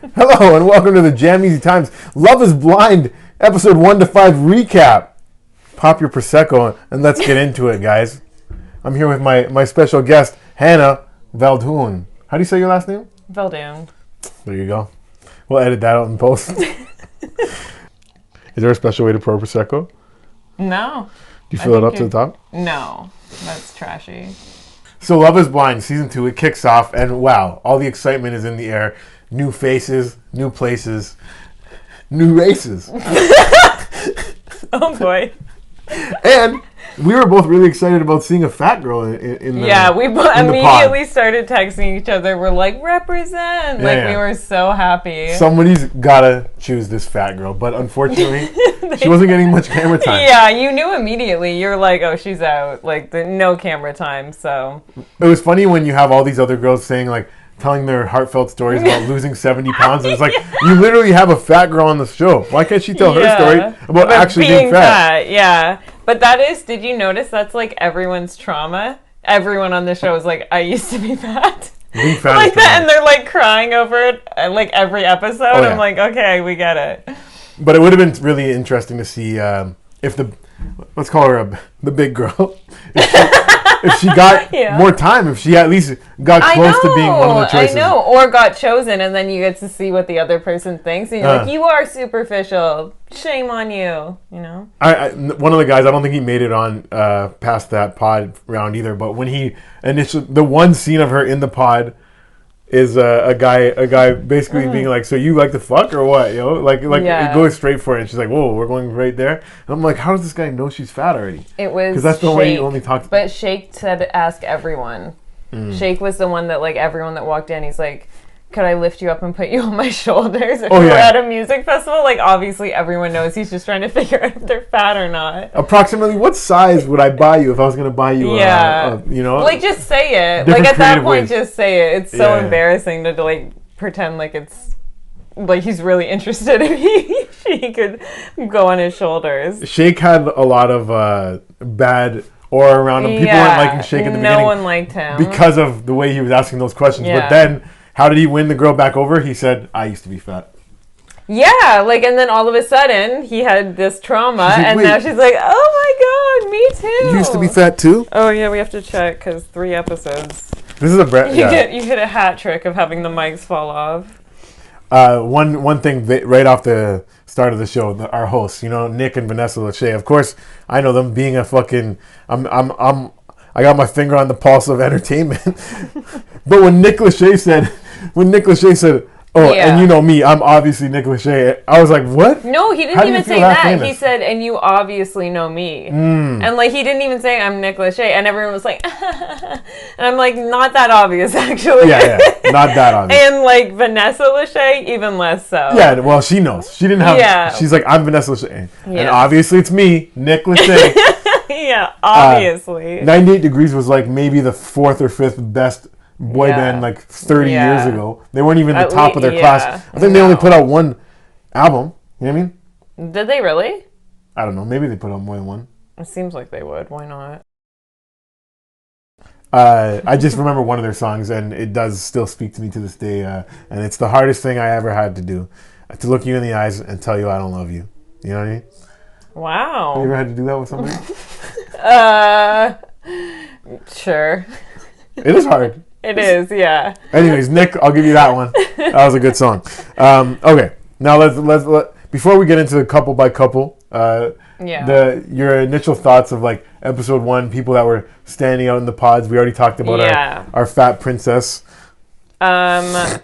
Hello and welcome to the JamEasy Times Love is Blind episode 1 to 5 recap. Pop your Prosecco and let's get into it, guys. I'm here with my special guest, Hannah Veldhoen. How do you say your last name? Veldhoen. There you go. We'll edit that out in post. Is there a special way to pour Prosecco? No. Do you fill it up to the top? No. That's trashy. So Love is Blind Season 2, it kicks off and wow, all the excitement is in the air. New faces, new places, new races. Oh boy. And we were both really excited about seeing a fat girl in the Yeah, we immediately started texting each other. We're like, represent. We were so happy. Somebody's gotta choose this fat girl, but unfortunately, she wasn't getting much camera time. Yeah, you knew immediately. You're like, oh, she's out. No camera time, so. It was funny when you have all these other girls saying, telling their heartfelt stories about losing 70 pounds. And it's like, you literally have a fat girl on the show. Why can't she tell her story about actually being fat? Yeah. But that is, did you notice that's everyone's trauma? Everyone on the show is like, I used to be fat. Being fat like that, and they're crying over it every episode. Oh, yeah. I'm like, okay, we get it. But it would have been really interesting to see if let's call her the big girl. If she got more time, if she at least got close to being one of the choices. I know, or got chosen, and then you get to see what the other person thinks, and you're like, you are superficial. Shame on you, you know? One of the guys, I don't think he made it on past that pod round either, but when he initially, the one scene of her in the pod is a guy basically being like, so you like to fuck or what? You know, it goes straight for it. And she's like, whoa, we're going right there. And I'm like, how does this guy know she's fat already? It was because that's the way he only talks. But Shake said, ask everyone. Shake was the one that everyone that walked in, he's like, could I lift you up and put you on my shoulders if we're at a music festival? Obviously everyone knows he's just trying to figure out if they're fat or not. Approximately what size would I buy you if I was going to buy you you know? Just say it. At that point, just say it. It's so embarrassing to pretend it's he's really interested if he could go on his shoulders. Shake had a lot of bad aura around him. People weren't liking Shake at the beginning. No one liked him. Because of the way he was asking those questions. Yeah. But then, how did he win the girl back over? He said, I used to be fat. Yeah, and then all of a sudden, he had this trauma, now she's like, oh my god, me too. You used to be fat too? Oh yeah, we have to check, because 3 episodes. This is You hit a hat trick of having the mics fall off. One thing right off the start of the show, our hosts, Nick and Vanessa Lachey. Of course, I know them being a fucking. I got my finger on the pulse of entertainment. But when Nick Lachey said, oh, and you know me, I'm obviously Nick Lachey, I was like, what? No, he didn't even say that. Famous? He said, and you obviously know me. And he didn't even say I'm Nick Lachey, and everyone was like, and I'm like, not that obvious, actually. Yeah, not that obvious. And Vanessa Lachey, even less so. Yeah, well, she knows. She didn't have, she's like, I'm Vanessa Lachey. And obviously it's me, Nick Lachey. Yeah, obviously. 98 Degrees was maybe the 4th or 5th best boy band 30 years ago. They weren't even the top of their class. I think they only put out one album. You know what I mean? Did they really? I don't know. Maybe they put out more than one. It seems like they would. Why not? I just remember one of their songs, and it does still speak to me to this day. And it's the hardest thing I ever had to do, to look you in the eyes and tell you I don't love you. You know what I mean? Wow. Have you ever had to do that with somebody? Sure. It is hard. It is, yeah. Anyways, Nick, I'll give you that one. That was a good song. Okay, now let's before we get into the couple by couple, your initial thoughts of episode 1, people that were standing out in the pods. We already talked about our fat princess. I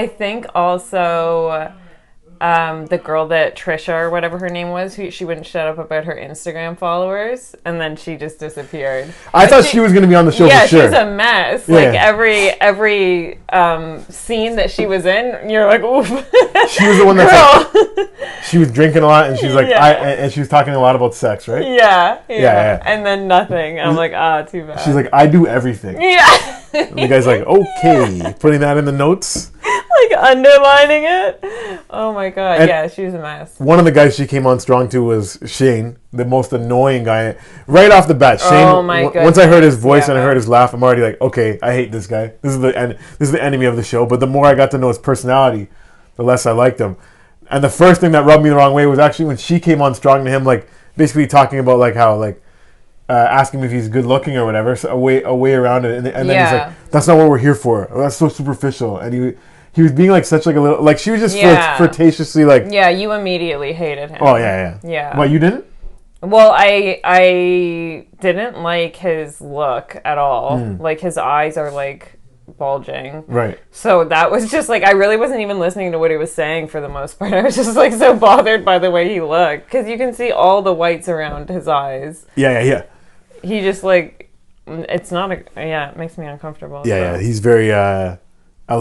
think also the girl that Trisha or whatever her name was, she wouldn't shut up about her Instagram followers, and then she just disappeared. I thought she was going to be on the show for sure. Yeah, she's a mess. Every scene that she was in, you're like, oof. She was the one that she was drinking a lot, and she's like, and she was talking a lot about sex, right? Yeah. And then nothing. I'm like, too bad. She's like, I do everything. Yeah. And the guy's like, okay, putting that in the notes. like underlining it. Oh my god, and yeah, she was a mess. One of the guys she came on strong to was Shane, the most annoying guy. Right off the bat, Shane. Oh my god. Once I heard his voice and I heard his laugh, I'm already like, okay, I hate this guy. This is the enemy of the show. But the more I got to know his personality, the less I liked him. And the first thing that rubbed me the wrong way was actually when she came on strong to him, like basically talking about like how like. Asking him if he's good looking or whatever, so a way around it, and then he's like, "That's not what we're here for. Oh, that's so superficial." And he was being like such like a little like she was just flirtatiously like. Yeah, you immediately hated him. Oh yeah. What, you didn't? Well, I didn't like his look at all. Like his eyes are like bulging. Right. So that was just like, I really wasn't even listening to what he was saying for the most part. I was just like so bothered by the way he looked because you can see all the whites around his eyes. Yeah. He just like, it's not it makes me uncomfortable. Yeah, he's very out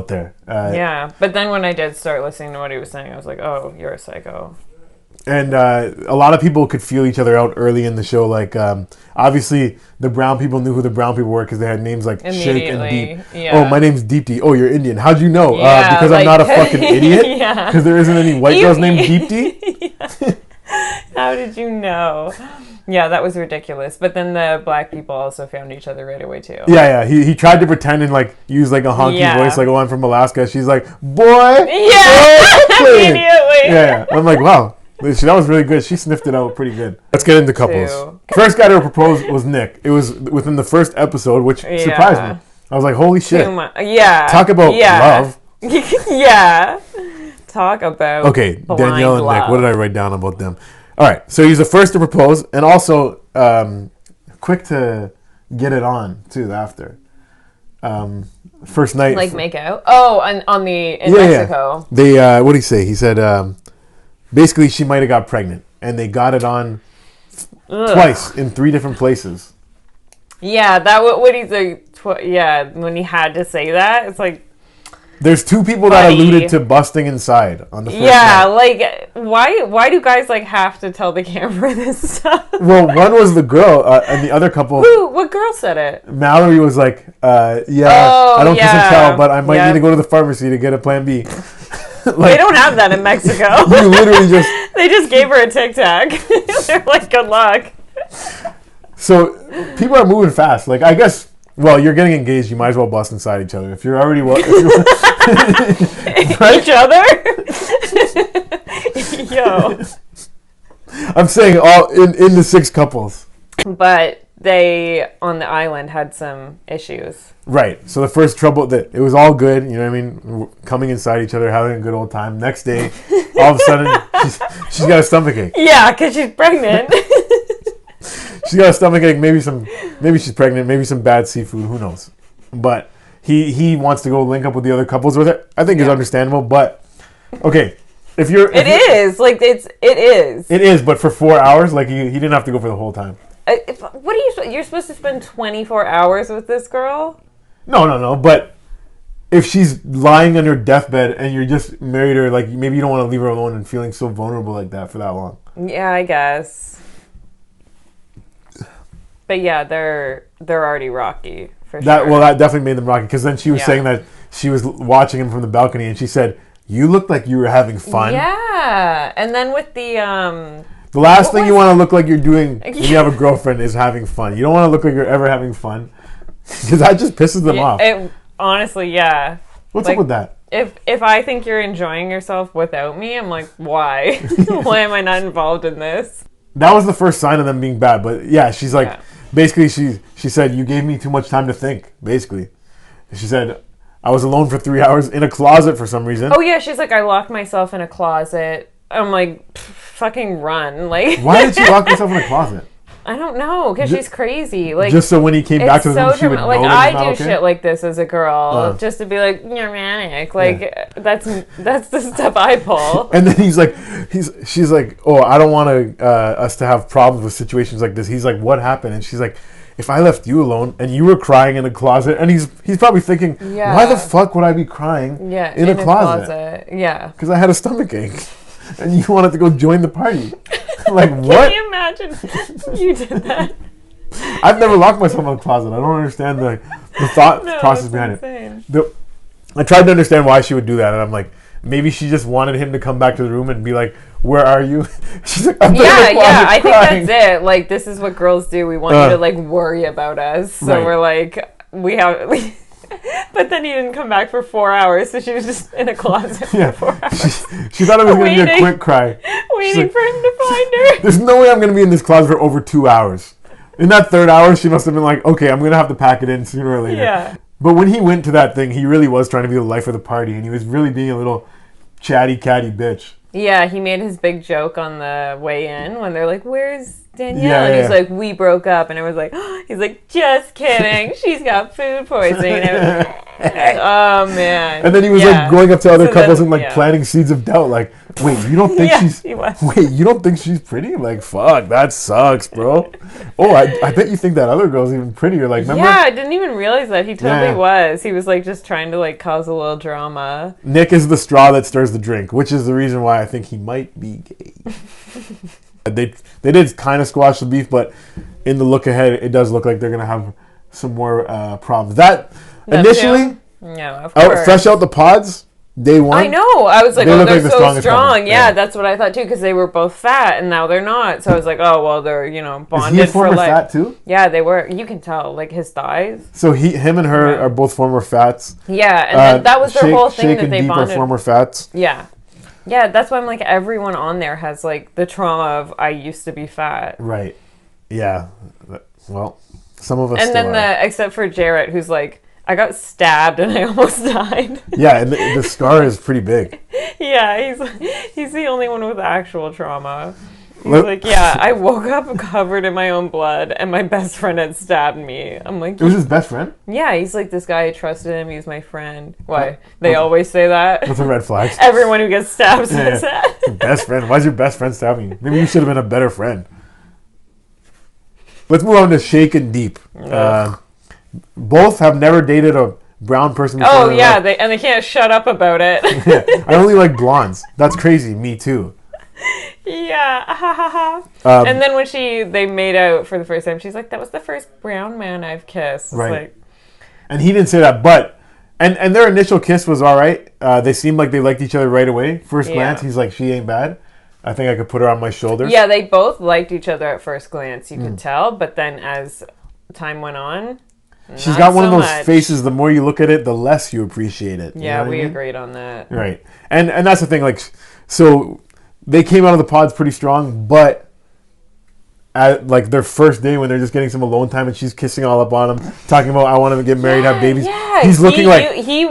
there. But then when I did start listening to what he was saying, I was like, oh, you're a psycho. And a lot of people could feel each other out early in the show. Like, obviously, the brown people knew who the brown people were because they had names like Shake and Deep. Yeah. Oh, my name's Deepti. Oh, you're Indian. How'd you know? Because I'm not a fucking idiot? Because there isn't any white girls named Deepti? How did you know? Yeah, that was ridiculous. But then the black people also found each other right away, too. Yeah. He tried to pretend and, like, use, like, a honky voice. Like, oh, I'm from Alaska. She's like, boy. Yeah, immediately. Yeah. I'm like, wow. That was really good. She sniffed it out pretty good. Let's get into couples. First guy to propose was Nick. It was within the first episode, which surprised me. I was like, holy shit. Talk about love. Yeah. Talk about okay, Danielle and Nick. What did I write down about them? All right, so he's the first to propose, and also quick to get it on too. After first night, like make out. Oh, in Mexico. They what did he say? He said basically she might have got pregnant, and they got it on twice in 3 different places. Yeah, that what he's like. When he had to say that, it's like. There's 2 people that alluded to busting inside on the first night. Like why do guys like have to tell the camera this stuff? Well, one was the girl, and the other couple. What girl said it? Mallory was like, I don't kiss and tell, but I might need to go to the pharmacy to get a Plan B. Like, they don't have that in Mexico. You literally they just gave her a Tic Tac. They're like, good luck. So people are moving fast. Like, I guess. Well, you're getting engaged. You might as well bust inside each other. If you're already right? Each other? Yo. I'm saying all in the 6 couples. But they on the island had some issues. Right. So the first trouble it was all good. You know what I mean? Coming inside each other, having a good old time. Next day, all of a sudden, she's got a stomachache. Yeah, because she's pregnant. She's got a stomachache. Maybe she's pregnant. Maybe some bad seafood. Who knows? But he wants to go link up with the other couples with it. I think it's understandable. But okay, it is. But for 4 hours, like he didn't have to go for the whole time. What are you're supposed to spend 24 hours with this girl? No. But if she's lying on her deathbed and you're just married her, like maybe you don't want to leave her alone and feeling so vulnerable like that for that long. Yeah, I guess. But yeah, they're already rocky for sure. Well, that definitely made them rocky because then she was saying that she was watching him from the balcony and she said, "You looked like you were having fun." Yeah, and then with the last thing you want to look like you're doing when you have a girlfriend is having fun. You don't want to look like you're ever having fun because that just pisses them off. Honestly, yeah. What's up with that? If I think you're enjoying yourself without me, I'm like, why? Why am I not involved in this? That was the first sign of them being bad. But yeah, she's like. Yeah. Basically, she said, you gave me too much time to think, basically. She said, I was alone for 3 hours in a closet for some reason. Oh, yeah, she's like, I locked myself in a closet. I'm like, fucking run. Like, why did she lock herself in a closet? I don't know, because she's crazy. Like, just so when he came back to the room, she would know like, I do shit like this as a girl, just to be like, you're manic. Like, that's the stuff I pull. And then she's like, oh, I don't want us to have problems with situations like this. He's like, what happened? And she's like, if I left you alone and you were crying in a closet, and he's probably thinking, why the fuck would I be crying in a closet? Yeah. Because I had a stomachache. And you wanted to go join the party. Like, what? Can you imagine you did that? I've never locked myself in a closet. I don't understand the thought process behind insane. it. I tried to understand why she would do that, and I'm like, maybe she just wanted him to come back to the room and be like, "Where are you?" She's like, "I'm I think that's it. Like, this is what girls do. We want you to like worry about us, so we're like, we have." But then he didn't come back for 4 hours, so she was just in a closet for 4 hours. She thought it was going to be a quick cry. Waiting for him to find her. There's no way I'm going to be in this closet for over 2 hours. In that third hour, she must have been like, okay, I'm going to have to pack it in sooner or later. Yeah. But when he went to that thing, he really was trying to be the life of the party, and he was really being a little chatty, catty bitch. Yeah, he made his big joke on the way in when they're like, "Where's Danielle?" And he's like, "We broke up," and it was like, he's like, "Just kidding, she's got food poisoning." And oh man! And then he was like going up to other couples and like planting seeds of doubt, like, "Wait, you don't think you don't think she's pretty? Like, fuck, that sucks, bro." Oh, I bet you think that other girl's even prettier. Like, remember? Yeah, I didn't even realize that. He totally was. He was like just trying to like cause a little drama. Nick is the straw that stirs the drink, which is the reason why I think he might be gay. They did kind of squash the beef, but in the look ahead, it does look like they're gonna have some more problems. That initially, of course. fresh out the pods, day one. I know. I was like, oh, they're like so strong. Yeah, that's what I thought too, because they were both fat, and now they're not. So I was like, oh well, they're bonded. Is he a former for like fat too? Yeah, they were. You can tell, like his thighs. So him and her are both former fats. Yeah, and then that was their whole thing Shake that and they Deep bonded. Are former fats. Yeah. Yeah, that's why I'm like, everyone on there has like the trauma of I used to be fat. Right. Yeah. Well, some of us. And then except for Jarrett, who's like, I got stabbed and I almost died. Yeah, and the scar is pretty big. Yeah, he's the only one with actual trauma. He's like, yeah, I woke up covered in my own blood and my best friend had stabbed me. I'm like, it was his best friend? Yeah, he's like, this guy, I trusted him, he's my friend. Why? They always say that. That's a red flag. Everyone who gets stabbed says that. Best friend? Why's your best friend stabbing you? Maybe you should have been a better friend. Let's move on to Shake and Deep. Both have never dated a brown person before. Oh, yeah, they can't shut up about it. I only like blondes. That's crazy. Me too. Yeah, ha ha ha. And then when they made out for the first time, she's like, "That was the first brown man I've kissed." Right. Like, and he didn't say that, but and their initial kiss was all right. They seemed like they liked each other right away. First glance, he's like, "She ain't bad. I think I could put her on my shoulders." Yeah, they both liked each other at first glance. You could tell, but then as time went on, she's got one of those faces. The more you look at it, the less you appreciate it. Yeah, we agreed on that. Right, and that's the thing. Like, so. They came out of the pods pretty strong, but at like their first day when they're just getting some alone time and she's kissing all up on him, talking about I want to get married, have babies. Yeah, he's looking like he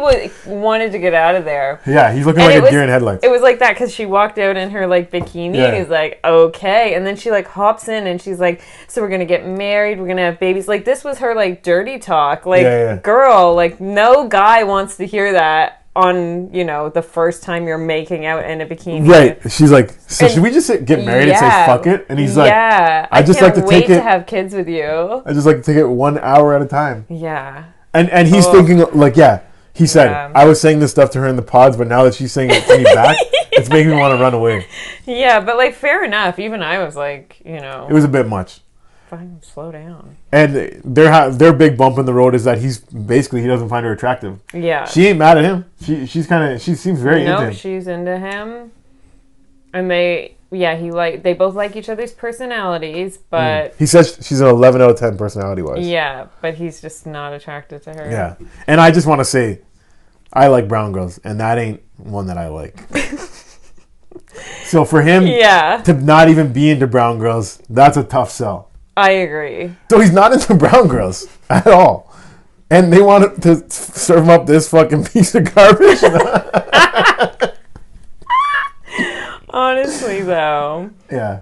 wanted to get out of there. Yeah, he's looking like a deer in headlights. It was like that because she walked out in her like bikini and he's like, okay, and then she like hops in and she's like, so we're gonna get married, we're gonna have babies. Like this was her like dirty talk. Like girl, like no guy wants to hear that. On the first time you're making out in a bikini, right? She's like, so should we just get married and say fuck it? And he's like, I just like to take it. To have kids with you. I just like to take it 1 hour at a time. Yeah. And he's thinking like, he said, I was saying this stuff to her in the pods, but now that she's saying it to me back, it's making me want to run away. Yeah, but like fair enough. Even I was like, it was a bit much. Fine, slow down. And their big bump in the road is that he doesn't find her attractive. Yeah, she ain't mad at him. She seems very into him. No, she's into him, and they both like each other's personalities, but he says she's an 11 out of 10 personality wise. Yeah, but he's just not attracted to her. Yeah, and I just want to say, I like brown girls, and that ain't one that I like. So for him, to not even be into brown girls, that's a tough sell. I agree. So he's not into brown girls at all. And they want to serve him up this fucking piece of garbage. Honestly, though. Yeah.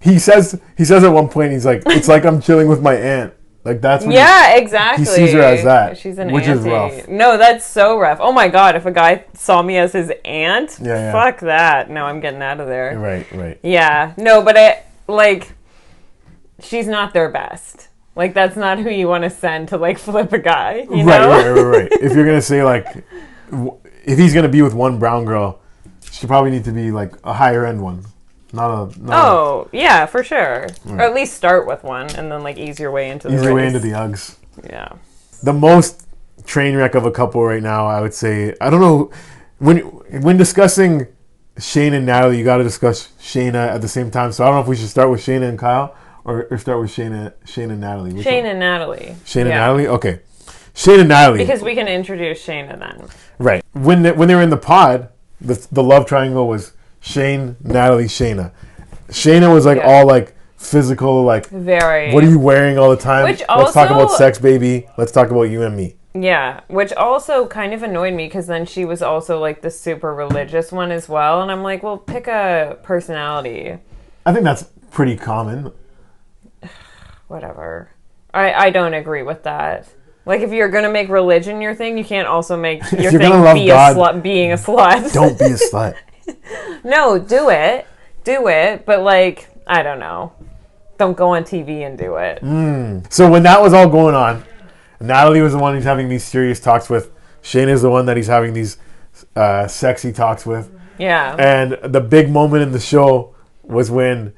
He says at one point, he's like, it's like I'm chilling with my aunt. Like that's when exactly. He sees her as that. She's an which auntie. Is rough. No, that's so rough. Oh my god, if a guy saw me as his aunt, fuck that. No, I'm getting out of there. Right. Yeah. No, but she's not their best. Like, that's not who you want to send to, like, flip a guy, you know? Right. If you're going to say, like, if he's going to be with one brown girl, she probably need to be, like, a higher-end one. Yeah, for sure. Right. Or at least start with one and then, like, ease your way into the Ease your way into the Uggs. Yeah. The most train wreck of a couple right now. I would say, I don't know, when discussing Shane and Natalie, you got to discuss Shayna at the same time. So I don't know if we should start with Shayna and Kyle or start with Shane and Natalie. Shane and Natalie. Shane and Natalie? Okay. Shane and Natalie. Because we can introduce Shayna then. Right. When they were in the pod, the love triangle was Shane, Natalie, Shayna. Shayna was like all like physical, like very. What are you wearing all the time? Which also, let's talk about sex, baby. Let's talk about you and me. Yeah, which also kind of annoyed me because then she was also like the super religious one as well, and I'm like, well, pick a personality. I think that's pretty common. Whatever. I don't agree with that. Like, if you're gonna make religion your thing, you can't also make your thing be being a slut. Don't be a slut. No, do it, but like, I don't know. Don't go on TV and do it. So when that was all going on, Natalie was the one he's having these serious talks with. Shane is the one that he's having these sexy talks with. Yeah. And the big moment in the show was when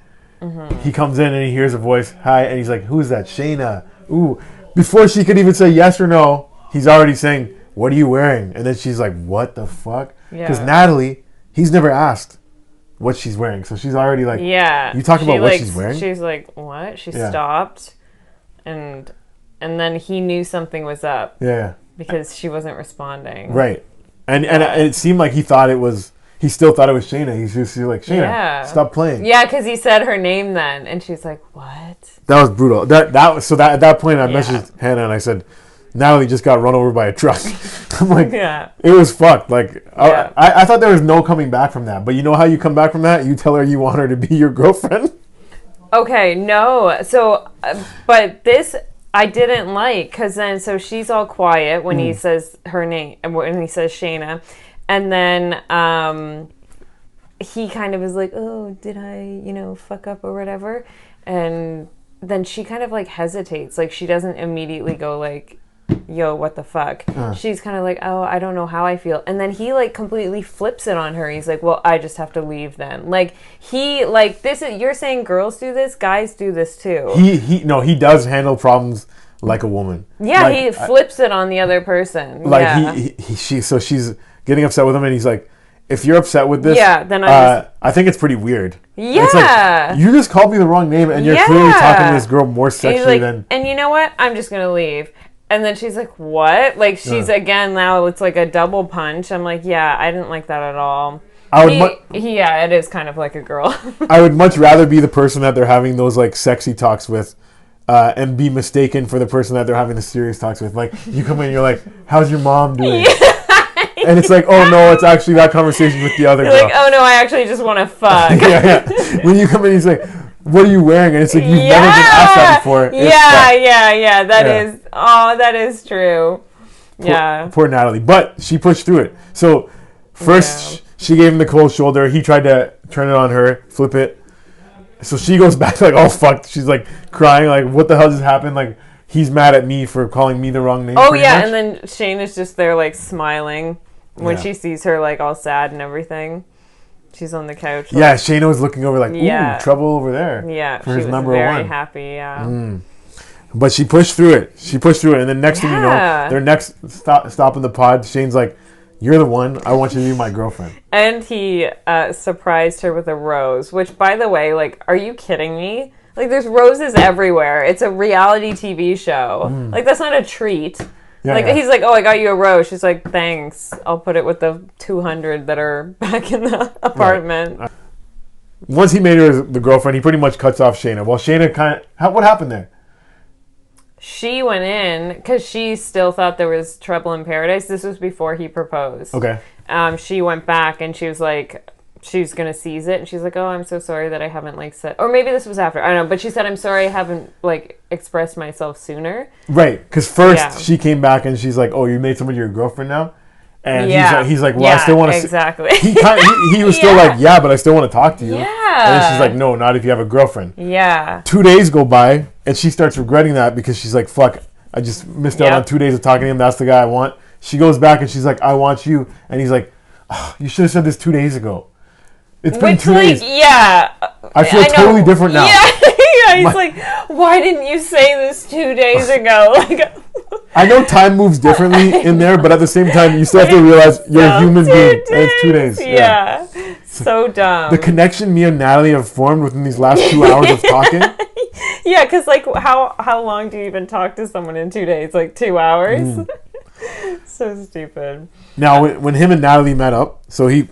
he comes in and he hears a voice, hi, and he's like, who's that? Shayna. Ooh. Before she could even say yes or no, he's already saying, what are you wearing? And then she's like, what the fuck? Because Natalie, he's never asked what she's wearing. So she's already like, you talk about what she's wearing? She's like, what? She stopped. And then he knew something was up. Yeah. Because she wasn't responding. Right. And it seemed like he still thought it was Shayna. He's just like, Shayna, stop playing. Yeah, because he said her name then. And she's like, what? That was brutal. At that point, I messaged Hannah and I said, Natalie just got run over by a truck. I'm like, it was fucked. Like, I thought there was no coming back from that. But you know how you come back from that? You tell her you want her to be your girlfriend. Okay, no. So, but this I didn't like, because then, so she's all quiet when he says her name, when he says Shayna. And then he kind of is like, oh, did I, fuck up or whatever? And then she kind of like hesitates. Like, she doesn't immediately go like, yo, what the fuck? She's kind of like, oh, I don't know how I feel. And then he like completely flips it on her. He's like, well, I just have to leave then. Like, you're saying girls do this, guys do this too. He does handle problems like a woman. Yeah, like, he flips it on the other person. Like so she's getting upset with him and he's like, if you're upset with this, then I think it's pretty weird. Yeah. It's like, you just called me the wrong name and you're clearly talking to this girl more sexually than... And you know what? I'm just going to leave. And then she's like, what? Like, she's, again, now it's like a double punch. I'm like, yeah, I didn't like that at all. It is kind of like a girl. I would much rather be the person that they're having those, like, sexy talks with and be mistaken for the person that they're having the serious talks with. Like, you come in and you're like, how's your mom doing? And it's like, oh, no, it's actually that conversation with the other girl. Like, oh, no, I actually just want to fuck. When you come in, he's like... What are you wearing? And it's like, you've never been asked that before. That is true. Poor Natalie. But she pushed through it. So first she gave him the cold shoulder. He tried to turn it on her, flip it. So she goes back like, oh, fuck. She's like crying, like, what the hell just happened? Like, he's mad at me for calling me the wrong name. Oh, yeah. Much. And then Shane is just there like smiling when she sees her like all sad and everything. She's on the couch. Like, Shayna was looking over like, ooh, trouble over there. Yeah, for his she was number very one. Happy, But she pushed through it. And then next thing you know, their next stop in the pod, Shane's like, you're the one. I want you to be my girlfriend. And he surprised her with a rose, which, by the way, like, are you kidding me? Like, there's roses everywhere. It's a reality TV show. Like, that's not a treat. He's like, oh, I got you a rose. She's like, thanks. I'll put it with the 200 that are back in the apartment. Right. Once he made her the girlfriend, he pretty much cuts off Shayna. Well, Shayna what happened there? She went in because she still thought there was trouble in paradise. This was before he proposed. Okay. She went back and she was like, she was going to seize it. And she's like, oh, I'm so sorry that I haven't, like, said... Or maybe this was after. I don't know. But she said, I'm sorry I haven't, like, expressed myself sooner. Right. Because first she came back and she's like, oh, you made somebody your girlfriend now? And he's like, well, I still want to... Exactly. He was still like, yeah, but I still want to talk to you. Yeah. And then she's like, no, not if you have a girlfriend. Yeah. 2 days go by and she starts regretting that because she's like, fuck, I just missed out on 2 days of talking to him. That's the guy I want. She goes back and she's like, I want you. And he's like, oh, you should have said this 2 days ago. It's been 2 days. Yeah. I feel totally different now. Yeah. He's like, why didn't you say this 2 days ago? Like, I know time moves differently in there, but at the same time, you still have to realize you're a human being. And it's 2 days. Yeah. So dumb. The connection me and Natalie have formed within these last 2 hours of talking. Yeah, because like how long do you even talk to someone in 2 days? Like 2 hours? So stupid. Now, when him and Natalie met up, so he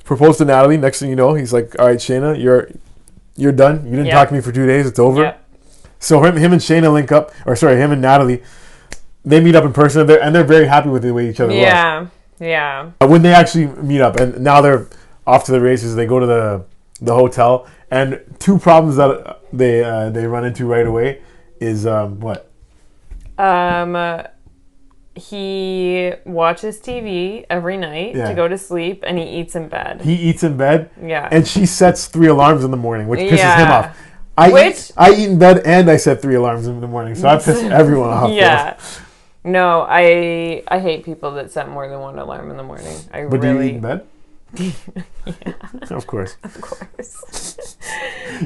proposed to Natalie. Next thing you know, he's like, all right, Shayna, you're done. You didn't talk to me for 2 days. It's over. Yep. So him and Shayna link up, him and Natalie, they meet up in person, and they're very happy with the way each other look. Yeah. When they actually meet up, and now they're off to the races, they go to the hotel, and 2 problems that they run into right away is what? He watches TV every night to go to sleep, and he eats in bed. He eats in bed? Yeah. And she sets 3 alarms in the morning, which pisses him off. I eat in bed and I set 3 alarms in the morning, so I piss everyone off. Yeah. No, I hate people that set more than 1 alarm in the morning. But do you eat in bed? Yeah. Of course.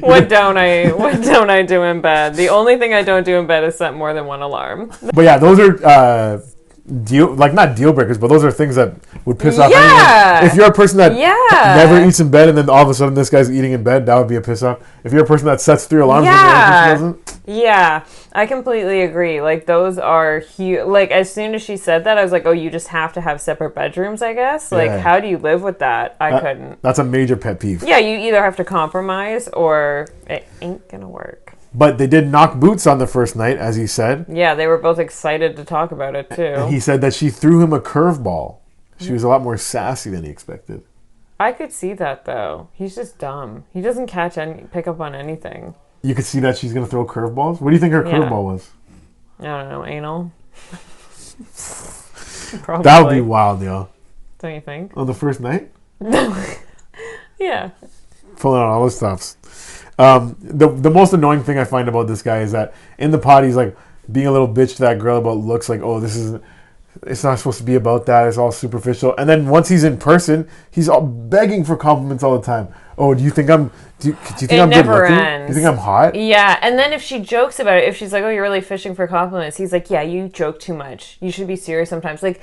What don't I do in bed? The only thing I don't do in bed is set more than 1 alarm. But yeah, those are not deal breakers, but those are things that would piss off anyone. If you're a person that never eats in bed and then all of a sudden this guy's eating in bed, that would be a piss off. If you're a person that sets 3 alarms in the morning and she doesn't. Yeah, I completely agree. Like, those are huge. Like, as soon as she said that, I was like, oh, you just have to have separate bedrooms, I guess? Like, how do you live with that? I couldn't. That's a major pet peeve. Yeah, you either have to compromise or it ain't gonna work. But they did knock boots on the first night, as he said. Yeah, they were both excited to talk about it, too. And he said that she threw him a curveball. She was a lot more sassy than he expected. I could see that, though. He's just dumb. He doesn't pick up on anything. You could see that she's going to throw curveballs? What do you think her curveball was? I don't know. Anal? Probably. That would be wild, yo. Don't you think? On the first night? Yeah. Pulling out all the stops. The most annoying thing I find about this guy is that in the pod he's like being a little bitch to that girl about looks, like, oh, it's not supposed to be about that, it's all superficial. And then once he's in person, he's all begging for compliments all the time. Oh, do you think I'm good looking? Do you think I'm hot? Yeah, and then if she jokes about it, if she's like, oh, you're really fishing for compliments, he's like, yeah, you joke too much. You should be serious sometimes. Like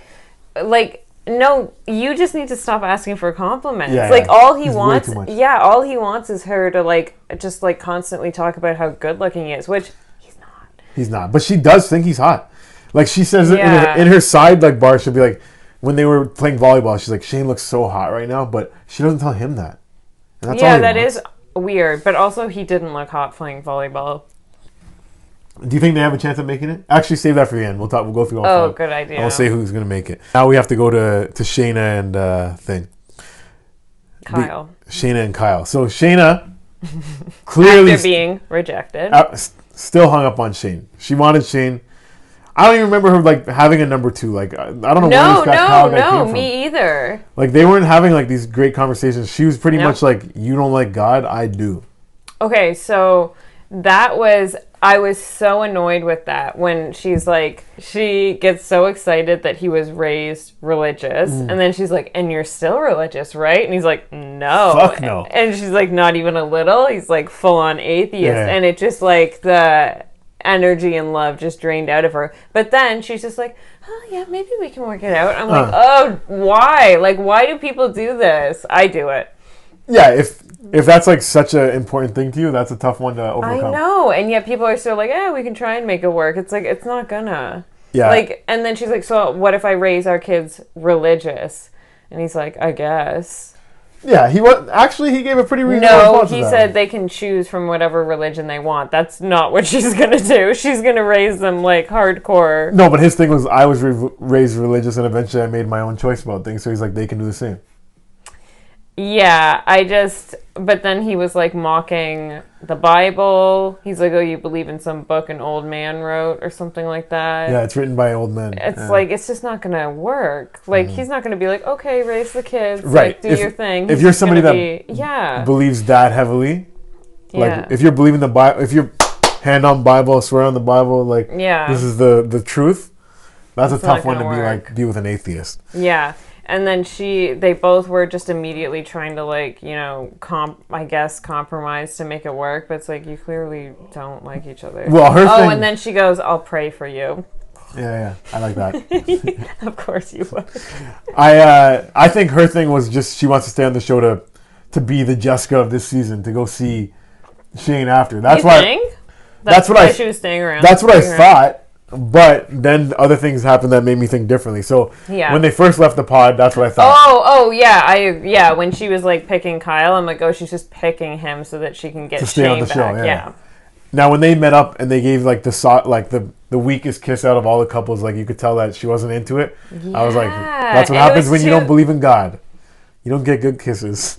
no, you just need to stop asking for compliments. All he wants is her to just constantly talk about how good looking he is, which he's not. He's not. But she does think he's hot. Like, she says it in her side bar, she'll be like, when they were playing volleyball, she's like, Shane looks so hot right now, but she doesn't tell him that. And that's all he wants. Is weird, but also he didn't look hot playing volleyball. Do you think they have a chance of making it? Actually, save that for the end. We'll go through all 5. Oh, good idea. And we'll say who's going to make it. Now we have to go to Shayna and Kyle. Shayna and Kyle. So Shayna clearly after being rejected, still hung up on Shane. She wanted Shane. I don't even remember her having a number 2. I don't know where this Kyle guy came from. Me either. They weren't having these great conversations. She was pretty much like, you don't like God, I do. Okay, so I was so annoyed with that when she's like, she gets so excited that he was raised religious, and then she's like, and you're still religious, right? And he's like, no. Fuck no. And she's like, not even a little? He's like full on atheist. Yeah. And it just the energy and love just drained out of her. But then she's just like, oh yeah, maybe we can work it out. I'm like, oh, why? Why do people do this? I do it. Yeah, if that's such an important thing to you, that's a tough one to overcome. I know, and yet people are still like, yeah, we can try and make it work. It's like, it's not gonna. Yeah. And then she's like, so what if I raise our kids religious? And he's like, I guess. Yeah, he gave a pretty reasonable response to that. No, he said they can choose from whatever religion they want. That's not what she's gonna do. She's gonna raise them hardcore. No, but his thing was, I was raised religious, and eventually I made my own choice about things. So he's like, they can do the same. Yeah, but then he was mocking the Bible. He's like, oh, you believe in some book an old man wrote or something like that. Yeah, it's written by old men. It's it's just not going to work. He's not going to be like, okay, raise the kids, right? Do your thing. If you're somebody that believes that heavily, if you're believing the Bible, if you're hand on Bible, swear on the Bible, this is the truth, that's a tough one to be with an atheist. Yeah. And then they both were just immediately trying to compromise to make it work. But it's you clearly don't like each other. Well, her thing. And then she goes, I'll pray for you. Yeah. I like that. Of course you would. I think her thing was just she wants to stay on the show to be the Jessica of this season, to go see Shane after. That's why. That's why she was staying around. That's what I thought. But then other things happened that made me think differently. So when they first left the pod, that's what I thought. Yeah. When she was like picking Kyle, I'm like, oh, she's just picking him so that she can get to stay Shane on the back. show. Yeah. Now when they met up and they gave like the weakest kiss out of all the couples, like you could tell that she wasn't into it. Yeah. I was like, that's what happens when you don't believe in God. You don't get good kisses.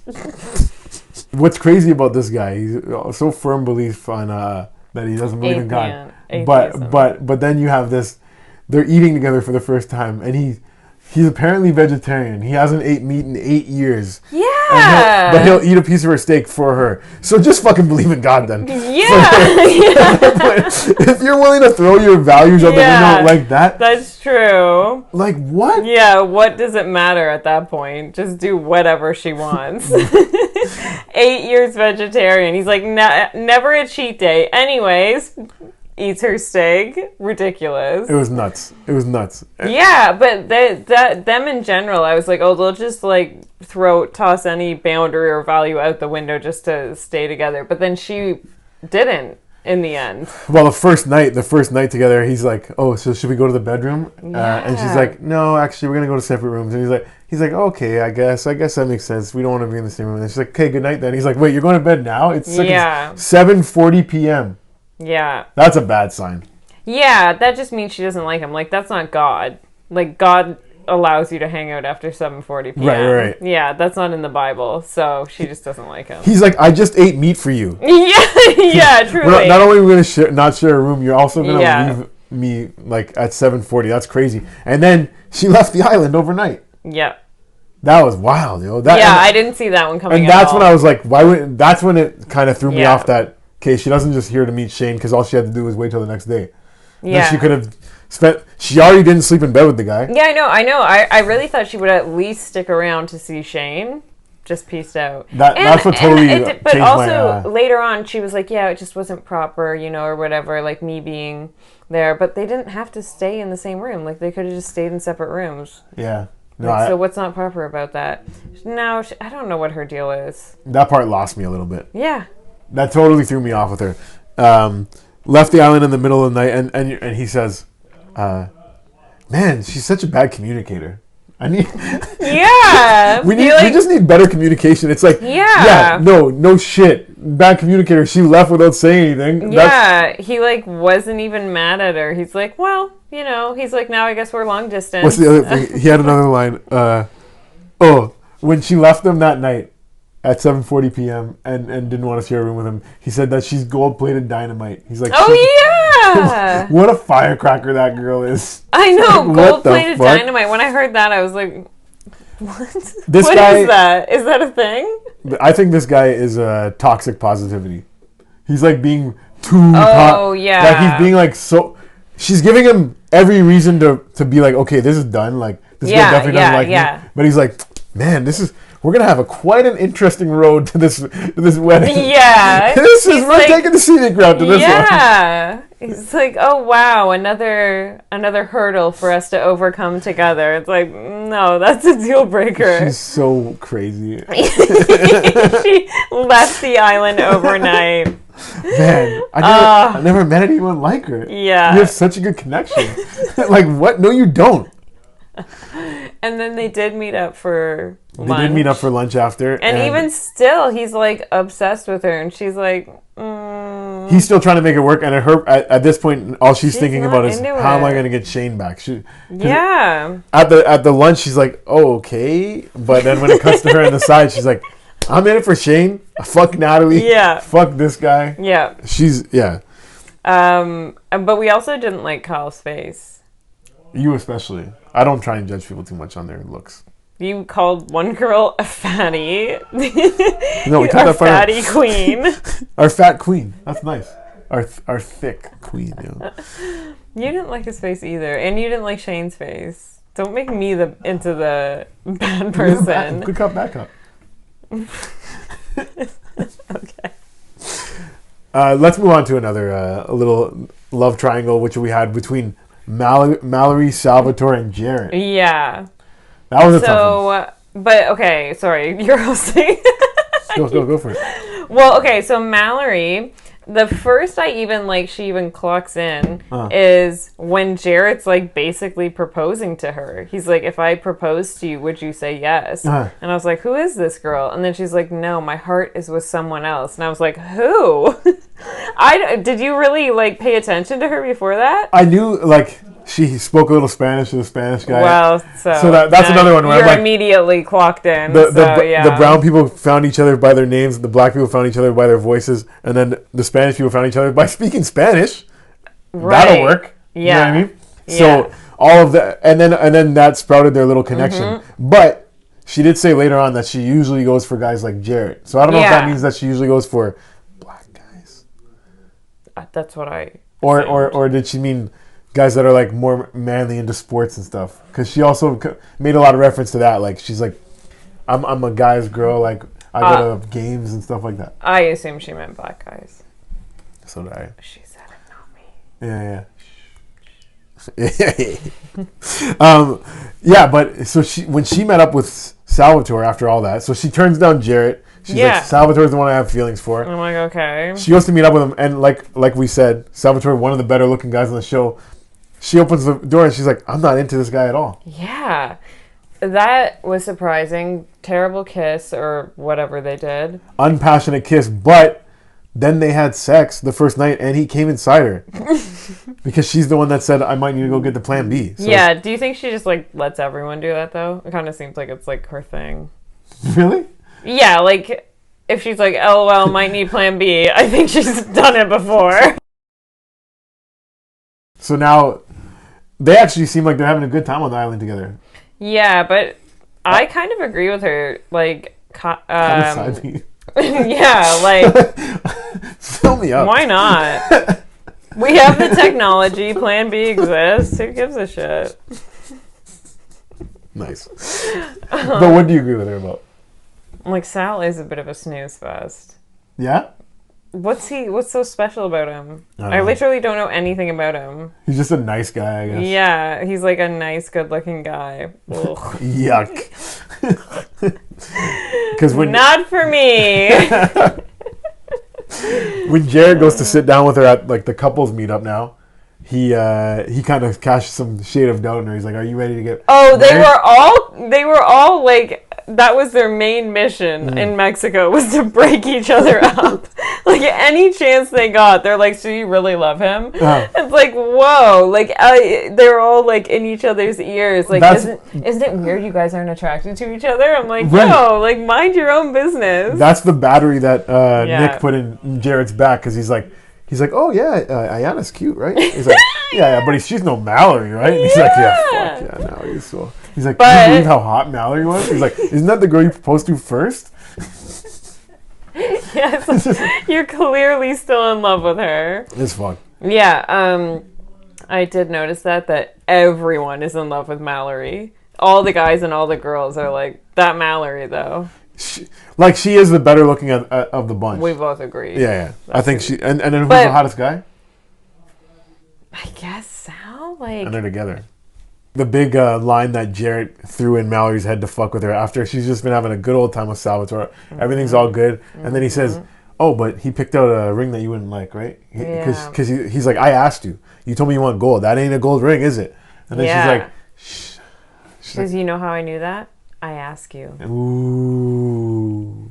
What's crazy about this guy? He's so firm belief on that he doesn't believe in God. But then you have this. They're eating together for the first time, and he's apparently vegetarian. He hasn't ate meat in 8 years. Yeah. But he'll eat a piece of her steak for her. So just fucking believe in God then. Yeah. If you're willing to throw your values out the window like that. That's true. Like what? Yeah, what does it matter at that point? Just do whatever she wants. 8 years vegetarian. He's like, never a cheat day. Anyways, eats her steak. Ridiculous. It was nuts. Yeah, but them in general, I was like, oh, they'll just like toss any boundary or value out the window just to stay together. But then she didn't in the end. Well, the first night together, he's like, oh, so should we go to the bedroom? And she's like, no, actually, we're gonna go to separate rooms. And he's like, okay, I guess that makes sense. We don't want to be in the same room. And she's like, okay, good night then. He's like, wait, you're going to bed now? It's 7:40 p.m. Yeah. That's a bad sign. Yeah, that just means she doesn't like him. Like, that's not God. Like, God allows you to hang out after 7:40 p.m. Right. Yeah, that's not in the Bible, so she just doesn't like him. He's like, I just ate meat for you. Yeah, truly. Not only are we going to not share a room, you're also going to leave me, like, at 7:40. That's crazy. And then she left the island overnight. Yeah. That was wild, yo. I didn't see that one coming. And that's when I was like, that's when it kind of threw me off that, okay, she doesn't just here to meet Shane because all she had to do was wait till the next day. Yeah. Then she could have she already didn't sleep in bed with the guy. Yeah, I know. I really thought she would at least stick around to see Shane. Just pieced out. That's what totally changed but also, later on, she was like, yeah, it just wasn't proper, or whatever, like me being there. But they didn't have to stay in the same room. Like, they could have just stayed in separate rooms. Yeah. No, so what's not proper about that? No, I don't know what her deal is. That part lost me a little bit. Yeah. That totally threw me off with her. Left the island in the middle of the night, and he says, man, she's such a bad communicator. We just need better communication. It's like, no shit. Bad communicator. She left without saying anything. Yeah, he like wasn't even mad at her. He's like, well, he's like, now I guess we're long distance. What's the other thing? He had another line. When she left them that night at 7:40 p.m. and didn't want to share a room with him, he said that she's gold-plated dynamite. He's like, what a firecracker that girl is. I know, gold-plated dynamite. When I heard that, I was like, what? What is that? Is that a thing? I think this guy is toxic positivity. He's like being too like he's being like so. She's giving him every reason to be like, okay, this is done. Like this guy definitely doesn't like me. But he's like, man, we're gonna have quite an interesting road to this wedding. Yeah, we're taking the scenic route to this one. Yeah, he's like, oh wow, another hurdle for us to overcome together. It's like, no, that's a deal breaker. She's so crazy. She left the island overnight. Man, I never met anyone like her. Yeah, you have such a good connection. Like what? No, you don't. And then they did meet up for lunch. They did meet up for lunch after. And even still, he's like obsessed with her. And she's like, He's still trying to make it work. And at this point, all she's thinking about is, how am I going to get Shane back? At the lunch, she's like, oh, okay. But then when it cuts to her on the side, she's like, I'm in it for Shane. Fuck Natalie. Yeah. Fuck this guy. Yeah. But we also didn't like Kyle's face. You especially. I don't try and judge people too much on their looks. You called one girl a fatty. No, we took that fatty queen. Our fat queen. That's nice. Our thick queen. You didn't like his face either, and you didn't like Shane's face. Don't make me into the bad person. Good cop, bad cop. Okay. Let's move on to another a little love triangle, which we had between Mallory, Salvatore, and Jarrett. Yeah. That was a tough one. But okay, sorry, you're hosting. Go for it. Well, okay, so Mallory, the first she even clocks in is when Jarrett's like basically proposing to her. He's like, if I proposed to you, would you say yes? And I was like, who is this girl? And then she's like, no, my heart is with someone else. And I was like, who? Did you really like pay attention to her before that? I knew like she spoke a little Spanish to the Spanish guy. Well, so that's another one where you're I'm like, immediately clocked in. The brown people found each other by their names, the black people found each other by their voices, and then the Spanish people found each other by speaking Spanish. Right. That'll work. Yeah. You know what I mean? Yeah. So all of that, and then that sprouted their little connection. But she did say later on that she usually goes for guys like Jarrett. So I don't know if that means that she usually goes for black guys. That's what I. Or did she mean guys that are like more manly into sports and stuff? Because she also made a lot of reference to that. Like she's like, I'm a guy's girl. Like I go to games and stuff like that. I assume she meant black guys. So did I. She said it, not me. Yeah. But so when she met up with Salvatore after all that, so she turns down Jarrett. She's like, Salvatore's the one I have feelings for. I'm like, okay. She goes to meet up with him, and like we said, Salvatore, one of the better looking guys on the show. She opens the door and she's like, I'm not into this guy at all. Yeah. That was surprising. Terrible kiss or whatever they did. Unpassionate kiss, but then they had sex the first night and he came inside her. Because she's the one that said, I might need to go get the plan B. So, yeah, do you think she just like lets everyone do that though? It kind of seems like it's like her thing. Really? Yeah, like if she's like, LOL, might need plan B, I think she's done it before. So now they actually seem like they're having a good time on the island together. Yeah, but I kind of agree with her. Like, yeah, like, fill me up. Why not? We have the technology. Plan B exists. Who gives a shit? Nice. But what do you agree with her about? Like, Sal is a bit of a snooze fest. Yeah? What's so special about him? I literally don't know anything about him. He's just a nice guy, I guess. Yeah, he's like a nice, good-looking guy. Yuck. Not for me. When Jared goes to sit down with her at like the couples meetup now, he kind of casts some shade of doubt in her. He's like, "Are you ready to get?" Oh, they were all like, that was their main mission in Mexico, was to break each other up. Like any chance they got, they're like, "So you really love him?" It's like, whoa! Like they're all like in each other's ears. Like, isn't it weird you guys aren't attracted to each other? I'm like, no, like mind your own business. That's the battery that Nick put in Jared's back because he's like, oh yeah, Ayana's cute, right? He's like, yeah, but she's no Mallory, right? And he's like, yeah, fuck yeah, Mallory's so. He's like, can you believe how hot Mallory was? He's like, isn't that the girl you proposed to first? Yes, you're clearly still in love with her. It's fun. Yeah, I did notice that everyone is in love with Mallory. All the guys and all the girls are like, that Mallory though. She is the better looking of the bunch. We both agree. Yeah. I think she and then who's the hottest guy? I guess Sal. Like, and they're together. The big line that Jarrett threw in Mallory's head to fuck with her after she's just been having a good old time with Salvatore. Everything's all good, and then he says, "Oh, but he picked out a ring that you wouldn't like, right? Because he's like, I asked you. You told me you want gold. That ain't a gold ring, is it?" And then she's like, "Shh." She says, "You know how I knew that? I ask you." Ooh.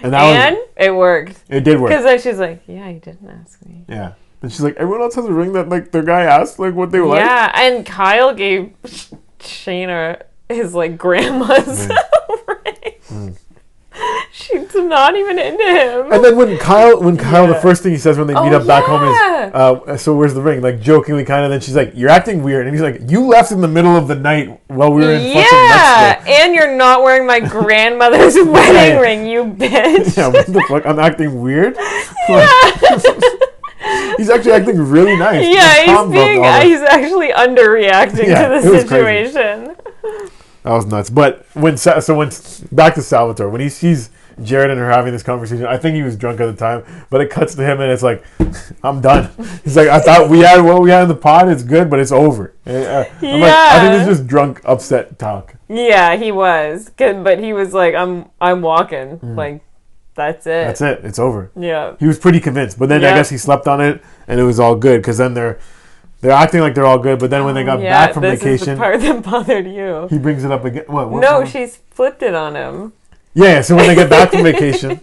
And it worked. It did work. Because then she's like, "Yeah, you didn't ask me." Yeah. And she's like, everyone else has a ring that like their guy asked like what they like. Yeah, and Kyle gave Shayna his like grandma's ring. She's not even into him. And then when Kyle, the first thing he says when they meet up back home is, "So where's the ring?" Like jokingly kind of. Then she's like, "You're acting weird," and he's like, "You left in the middle of the night while we were in fucking Mexico. And you're not wearing my grandmother's wedding ring, you bitch." Yeah, what the fuck? I'm acting weird. Yeah. He's actually acting really nice. Yeah, he's actually underreacting to the situation. That was nuts. But when back to Salvatore, when he sees Jared and her having this conversation. I think he was drunk at the time, but it cuts to him and it's like, I'm done. He's like, I thought we had what we had in the pod. It's good, but it's over. I'm like, I think it's just drunk, upset talk. Yeah, he was good, but he was like, I'm walking. Like, that's it. That's it. It's over. Yeah. He was pretty convinced, but then I guess he slept on it and it was all good because then they're acting like they're all good, but then when they got back from vacation, this is the part that bothered you. He brings it up again. What no, she's flipped it on him. Yeah. So when they get back from vacation,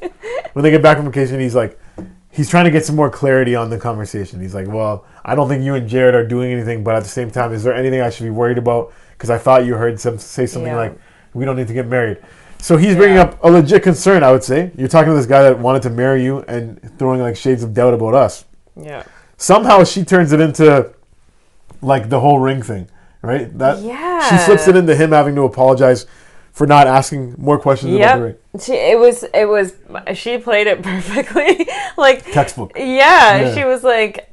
he's trying to get some more clarity on the conversation. He's like, well, I don't think you and Jared are doing anything, but at the same time, is there anything I should be worried about? Because I thought you heard say something like, we don't need to get married. So he's bringing up a legit concern, I would say. You're talking to this guy that wanted to marry you and throwing like shades of doubt about us. Yeah. Somehow she turns it into like the whole ring thing, right? She slips it into him having to apologize for not asking more questions about the ring. She played it perfectly. Like textbook. Yeah, she was like,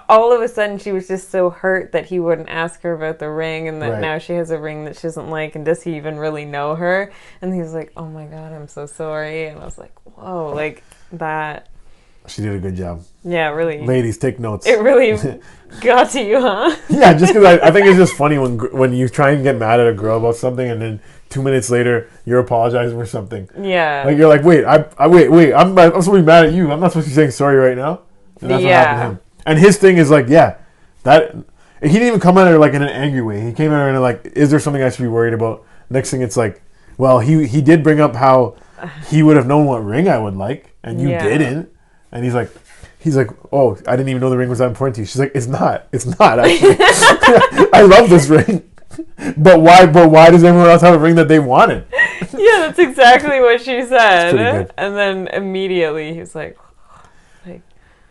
all of a sudden she was just so hurt that he wouldn't ask her about the ring, and that now she has a ring that she doesn't like, and does he even really know her? And he was like, oh my God, I'm so sorry. And I was like, whoa, like that. She did a good job. Yeah, really. Ladies, take notes. It really got to you, huh? Yeah, just because I think it's just funny when you try and get mad at a girl about something, and then 2 minutes later you're apologizing for something. Yeah. Like you're like, wait, I'm supposed to be mad at you. I'm not supposed to be saying sorry right now. And that's what happened to him. And his thing is like, that he didn't even come at her like in an angry way. He came at her in like, is there something I should be worried about? Next thing it's like, well, he did bring up how he would have known what ring I would like, and you didn't. And he's like, oh, I didn't even know the ring was that important to you. She's like, it's not actually. I love this ring. But why does everyone else have a ring that they wanted? Yeah, that's exactly what she said. Pretty good. And then immediately he's like, okay,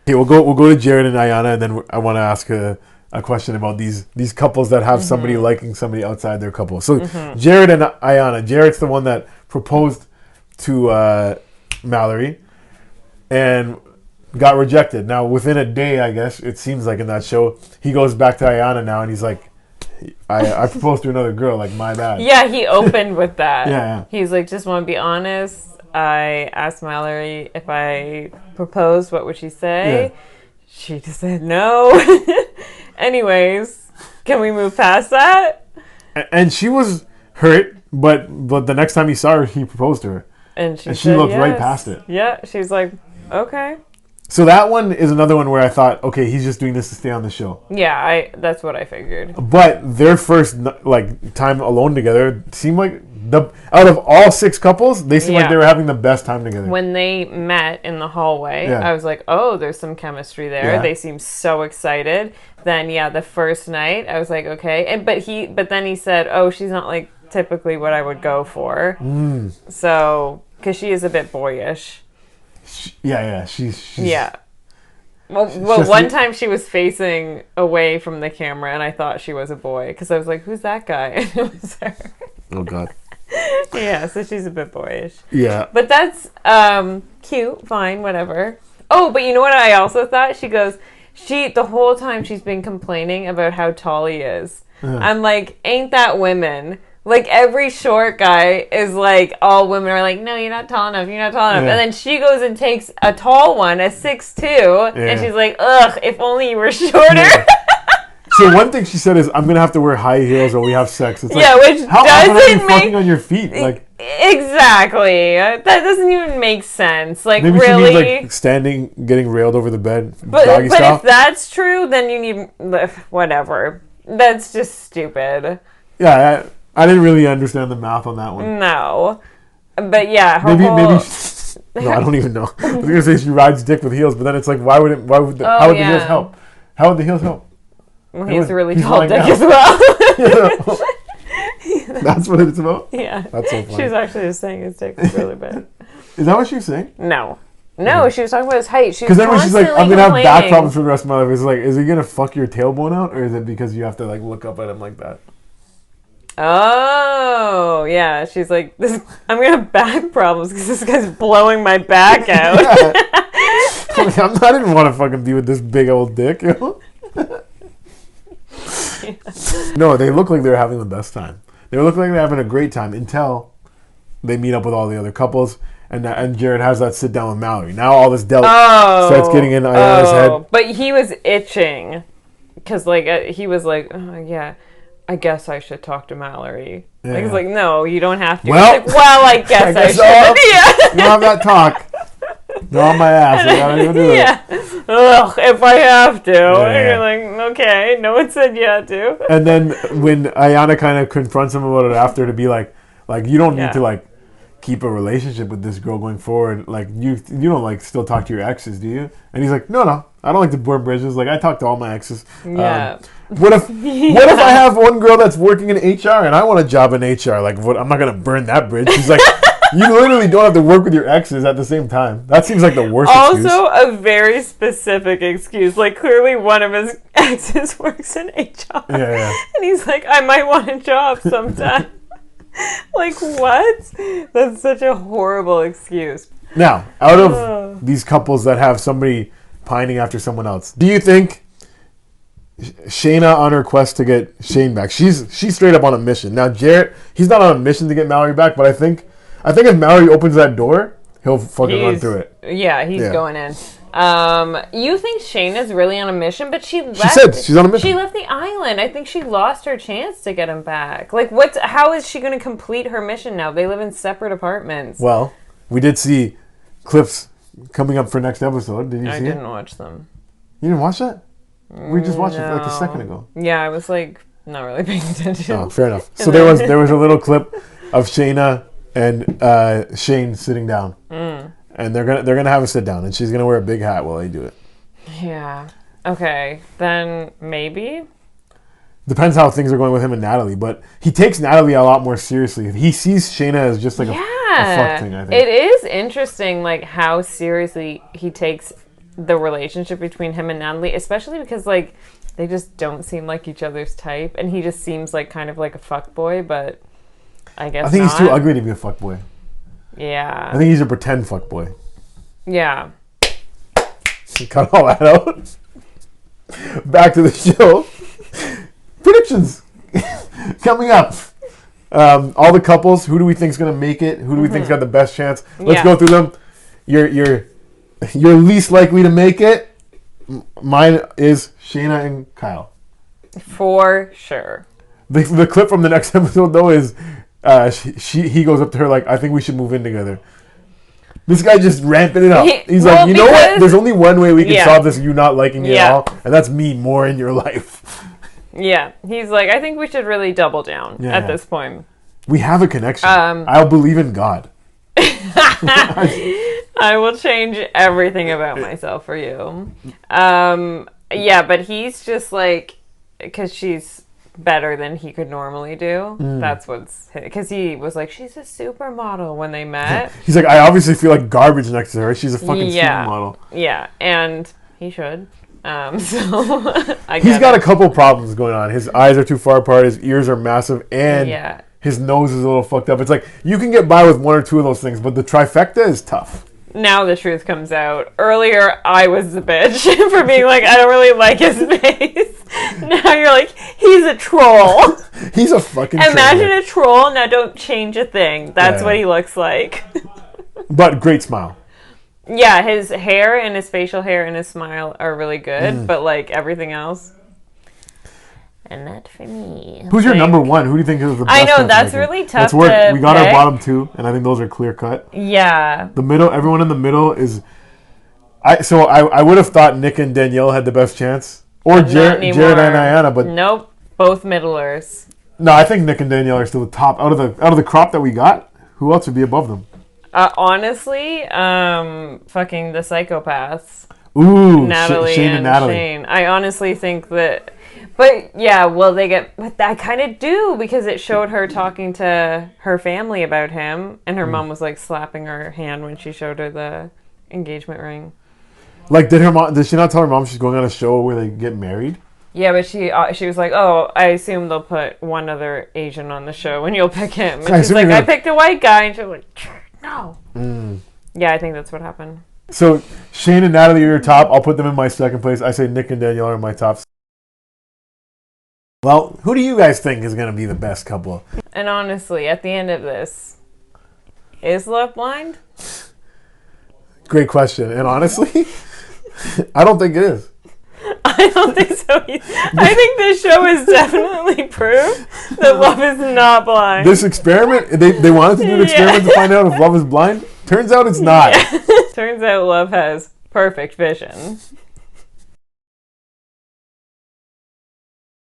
we'll go to Jared and Ayana, and then I want to ask a question about these couples that have somebody liking somebody outside their couple. So Jared and Ayana. Jared's the one that proposed to Mallory and got rejected. Now, within a day, I guess, it seems like in that show, he goes back to Ayana now, and he's like, I proposed to another girl, like, my bad. Yeah, he opened with that. Yeah. He's like, just want to be honest. I asked Mallory if I proposed, what would she say? Yeah. She just said no. Anyways, can we move past that? And she was hurt, but the next time he saw her, he proposed to her. And she looked right past it. Yeah, she's like, okay. So that one is another one where I thought, okay, he's just doing this to stay on the show. Yeah, that's what I figured. But their first time alone together seemed like out of all 6 couples, they seemed like they were having the best time together. When they met in the hallway, I was like, oh, there's some chemistry there. Yeah. They seem so excited. Then the first night, I was like, okay. But then he said, oh, she's not like typically what I would go for. So, because she is a bit boyish. She's Well, one time she was facing away from the camera, and I thought she was a boy because I was like, "Who's that guy?" And it was her. Oh God. Yeah, so she's a bit boyish. Yeah, but that's cute, fine, whatever. Oh, but you know what? I also thought the whole time she's been complaining about how tall he is. I'm like, ain't that women? Like, every short guy is like, all women are like, no, you're not tall enough, you're not tall enough. Yeah. And then she goes and takes a tall one, a 6'2", and she's like, ugh, if only you were shorter. Yeah. So one thing she said is, I'm going to have to wear high heels or we have sex. It's like, which how often are you fucking on your feet? Like, exactly. That doesn't even make sense. Like, maybe really? She needs, like, standing, getting railed over the bed, doggy style. If that's true, then you need, whatever. That's just stupid. Yeah, I didn't really understand the math on that one. No. But yeah, maybe no, I don't even know. I was going to say she rides dick with heels, but then it's like, how would the heels help? How would the heels help? Well, he's a really tall dick as well. That's what it's about? Yeah. That's so funny. She's actually just saying his dick is really big. Is that what she was saying? No, she was talking about his height. Because then when she's like, I'm going to have back problems for the rest of my life, it's like, is he going to fuck your tailbone out? Or is it because you have to like look up at him like that? Oh, yeah. She's like, I'm going to have back problems because this guy's blowing my back out. I didn't want to fucking be with this big old dick, you know? No, they look like they're having the best time. They look like they're having a great time until they meet up with all the other couples. and Jared has that sit down with Mallory. Now all this doubt starts getting in Ayana's head. But he was itching because like he was like, oh, yeah, I guess I should talk to Mallory. Yeah. Like, he's like, no, you don't have to. Well, like, I guess I should. You don't have that talk. They're on my ass. I gotta go do it. Ugh, if I have to. Yeah. And you're like, okay, no one said you had to. And then when Ayana kind of confronts him about it after, to be like you don't need to like keep a relationship with this girl going forward. Like you don't like still talk to your exes, do you? And he's like, no, I don't like to burn bridges. Like I talk to all my exes. Yeah. What if I have one girl that's working in HR and I want a job in HR? Like what? I'm not gonna burn that bridge. He's like. You literally don't have to work with your exes at the same time. That seems like the worst excuse. Also, a very specific excuse. Like, clearly one of his exes works in HR. Yeah. And he's like, I might want a job sometime. Like, what? That's such a horrible excuse. Now, out of these couples that have somebody pining after someone else, do you think Shayna on her quest to get Shane back, she's straight up on a mission. Now, Jarrett, he's not on a mission to get Mallory back, but I think if Mallory opens that door, he'll fucking run through it. Yeah, he's going in. You think Shayna's really on a mission, but she left. She said she's on a mission. She left the island. I think she lost her chance to get him back. Like, how is she going to complete her mission now? They live in separate apartments. Well, we did see clips coming up for next episode. Did you see it? I didn't watch them. You didn't watch that? We just watched it like a second ago. Yeah, I was like not really paying attention. Oh, fair enough. So there was a little clip of Shayna and Shane sitting down, and they're gonna have a sit down, and she's gonna wear a big hat while they do it. Yeah. Okay. Then maybe. Depends how things are going with him and Natalie, but he takes Natalie a lot more seriously. He sees Shayna as just like a fuck thing. I think it is interesting, like how seriously he takes the relationship between him and Natalie, especially because like they just don't seem like each other's type, and he just seems like kind of like a fuckboy, but. I guess I think he's too ugly to be a fuckboy. Yeah. I think he's a pretend fuckboy. Yeah. Cut all that out. Back to the show. Predictions coming up. All the couples. Who do we think is going to make it? Who do we think's got the best chance? Let's go through them. You're least likely to make it. Mine is Shayna and Kyle. For sure. The clip from the next episode though is. He goes up to her like, I think we should move in together. This guy just ramping it up. He's like, you know what? There's only one way we can solve this. You not liking me at all, and that's me more in your life. Yeah, he's like, I think we should really double down at this point. We have a connection. I'll believe in God. I will change everything about myself for you. Yeah, but he's just like, because she's better than he could normally do. That's what's because he was like, she's a supermodel when they met. He's like, I obviously feel like garbage next to her. She's a fucking supermodel. Yeah, and he should. So he's got a couple problems going on. His eyes are too far apart. His ears are massive, and his nose is a little fucked up. It's like you can get by with one or two of those things, but the trifecta is tough. Now the truth comes out. Earlier, I was the bitch for being like, I don't really like his face. Now you're like, he's a troll. He's a fucking Imagine a troll. Now don't change a thing. That's what he looks like. But great smile. Yeah, his hair and his facial hair and his smile are really good. But like everything else. And not for me. Who's your number one? Who do you think is the best? I know, that's really tough. Let's work. We got our bottom two, and I think those are clear cut. Yeah. The middle, everyone in the middle is. I would have thought Nick and Danielle had the best chance, or Jared and Ayana, but nope, both middlers. No, I think Nick and Danielle are still the top out of the crop that we got. Who else would be above them? Honestly, fucking the psychopaths. Ooh, Natalie Shane and Natalie. Shane. I honestly think that. But yeah, well, but I kind of do because it showed her talking to her family about him, and her mom was like slapping her hand when she showed her the engagement ring. Like, did she not tell her mom she's going on a show where they get married? Yeah, but she was like, oh, I assume they'll put one other Asian on the show, and you'll pick him. And she's like, I picked a white guy, and she's like, no. Yeah, I think that's what happened. So Shane and Natalie are your top. I'll put them in my second place. I say Nick and Danielle are my top. Well, who do you guys think is going to be the best couple? And honestly, at the end of this, is Love blind? Great question. And honestly, I don't think it is. I don't think so either. I think this show has definitely proved that love is not blind. This experiment, they wanted to do an experiment to find out if love is blind. Turns out it's not. Turns out love has perfect vision.